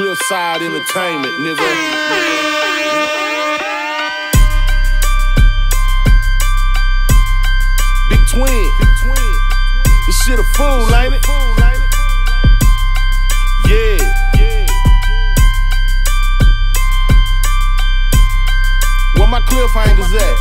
Cliffside Entertainment, nigga. Big Twin. This shit a fool, ain't it? Yeah. Where my cliffhangers at?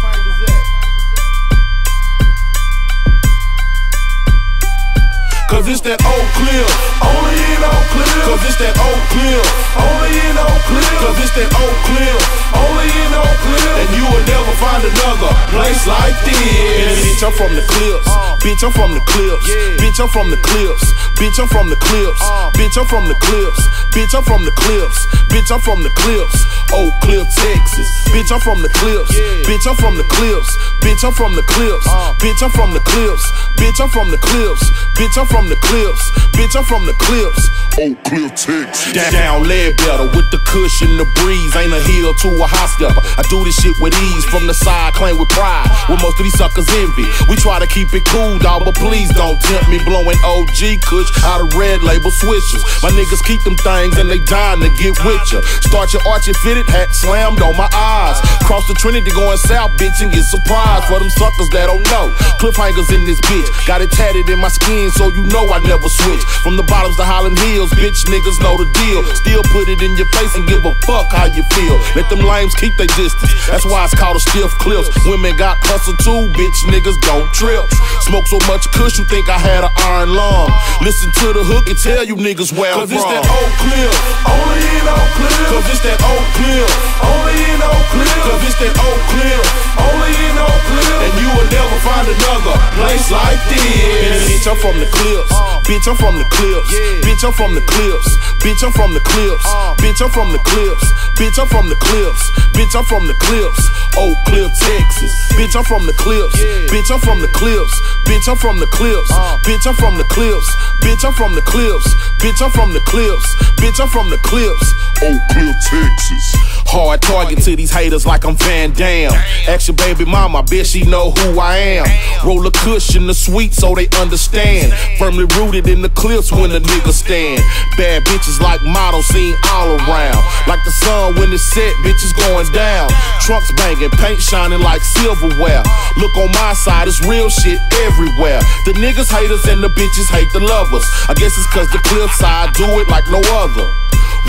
Cause it's that Oak Cliff, only in Oak Cliff. Cause it's that Oak Cliff, only in Oak Cliff. Cause it's that Oak Cliff, only in Oak Cliff. And you will never find another place like this. Bitch, I'm from the Cliffs. Bitch, I'm from the Cliffs. Bitch, I'm from the Cliffs. Bitch, I'm from the Cliffs. Bitch, I'm from the Cliffs. Bitch, I'm from the Cliffs. Bitch, I'm from the Cliffs. Oak Cliff, Texas. Bitch, I'm from the Cliffs. Bitch, I'm from the Cliffs. Bitch, I'm from the Cliffs. Bitch, I'm from the Cliffs. Bitch, I'm from the Cliffs. Bitch, I'm from the Cliffs. Bitch, I'm from the Cliffs. Oak Cliff, Texas. Down Ledbetter with the cushion, the breeze. Ain't a hill to a high stepper. I do this shit with ease. From the side, claim with pride. What most of these suckers envy. We try to keep it cool, dawg, but please don't tempt me. Blowing OG Kush out of red label switches. My niggas keep them things and they dying to get with ya. Start your archy fitted hat slammed on my eyes. Cross the Trinity going south, bitch, and get surprised. For them suckers that don't know, cliffhangers in this bitch. Got it tatted in my skin, so you know I never switch. From the bottoms to Highland Hills, bitch, niggas know the deal. Still put it in your face and give a fuck how you feel. Let them lames keep their distance. That's why it's called a stiff cliff. Women got hustle too, bitch, niggas don't trip. Smoke so much kush, you think I had an iron lung. Listen to the hook and tell you niggas where I'm from. Cause it's that Oak Cliff, only in Oak Cliff. Cause it's that Oak Cliff, only in Oak Cliff. Cause it's that Oak Cliff, only in Oak Cliff. And you will never find another place like this. Bitch, I'm from the Cliffs. Bitch, I'm from the Cliffs. Bitch, I'm from the Cliffs. Bitch, I'm from the Cliffs. Bitch, I'm from the Cliffs. Bitch, I'm from the Cliffs. Bitch, I'm from the Cliffs. Oak Cliff, Texas. Bitch, I'm from the Cliffs. Bitch, I'm from the Cliffs. Bitch, I'm from the Cliffs. Bitch, I'm from the Cliffs. Bitch, I'm from the Cliffs. Bitch, I'm from the Cliffs. Bitch, I'm from the Cliffs. Oak Cliff, Texas. Hard target to these haters like I'm Van Damme. Ask your baby mama, bitch, she know who I am. Roll a cushion, the sweet so they understand. Firmly rooted in the cliffs when the niggas stand. Bad bitches like models seen all around. Like the sun when it's set, bitches going down. Trunks banging, paint shining like silverware. Look on my side, it's real shit everywhere. The niggas haters and the bitches hate the lovers. I guess it's cause the cliff side do it like no other.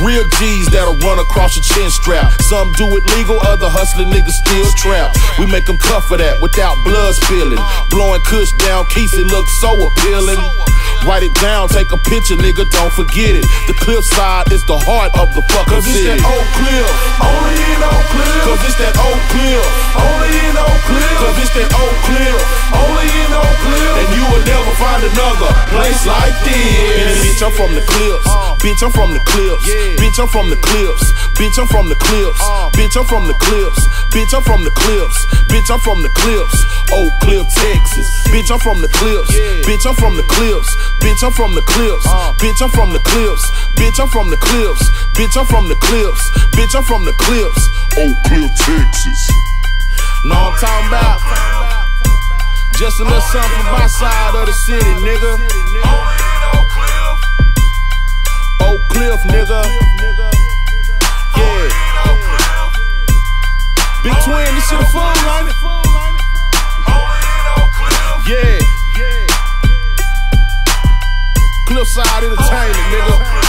Real G's that'll run across your chin strap. Some do it legal, other hustling niggas still trapped. We make them cuff for that without blood spilling. Blowing kush down keys, it looks so appealing. Write it down, take a picture, nigga, don't forget it. The cliff side is the heart of the fucking city. Cause it's that Oak Cliff, only in Oak Cliff. Cause it's that Oak Cliff, only in Oak Cliff. Cause it's that Oak Cliff, only in Oak Cliff. And you will never find another place like this. Bitch, I'm from the Cliffs. Bitch, I'm from the Cliffs. Bitch, I'm from the Cliffs. Bitch, I'm from the Cliffs. Bitch, I'm from the Cliffs. Bitch, I'm from the Cliffs. Bitch, I'm from the Cliffs. Oak Cliff, Texas. Bitch, I'm from the Cliffs. Bitch, I'm from the Cliffs. Bitch, I'm from the Cliffs. Bitch, I'm from the Cliffs. Bitch, I'm from the Cliffs. Bitch, I'm from the Cliffs. Bitch, I'm from the Cliffs. Oak Cliff, Texas. Know what I'm talking about? Just a little something from my side of the city, nigga. Oak Cliff, nigga. Yeah. Big Twin, this shit a fool, ain't it? Yeah. Cliffside Entertainment, nigga.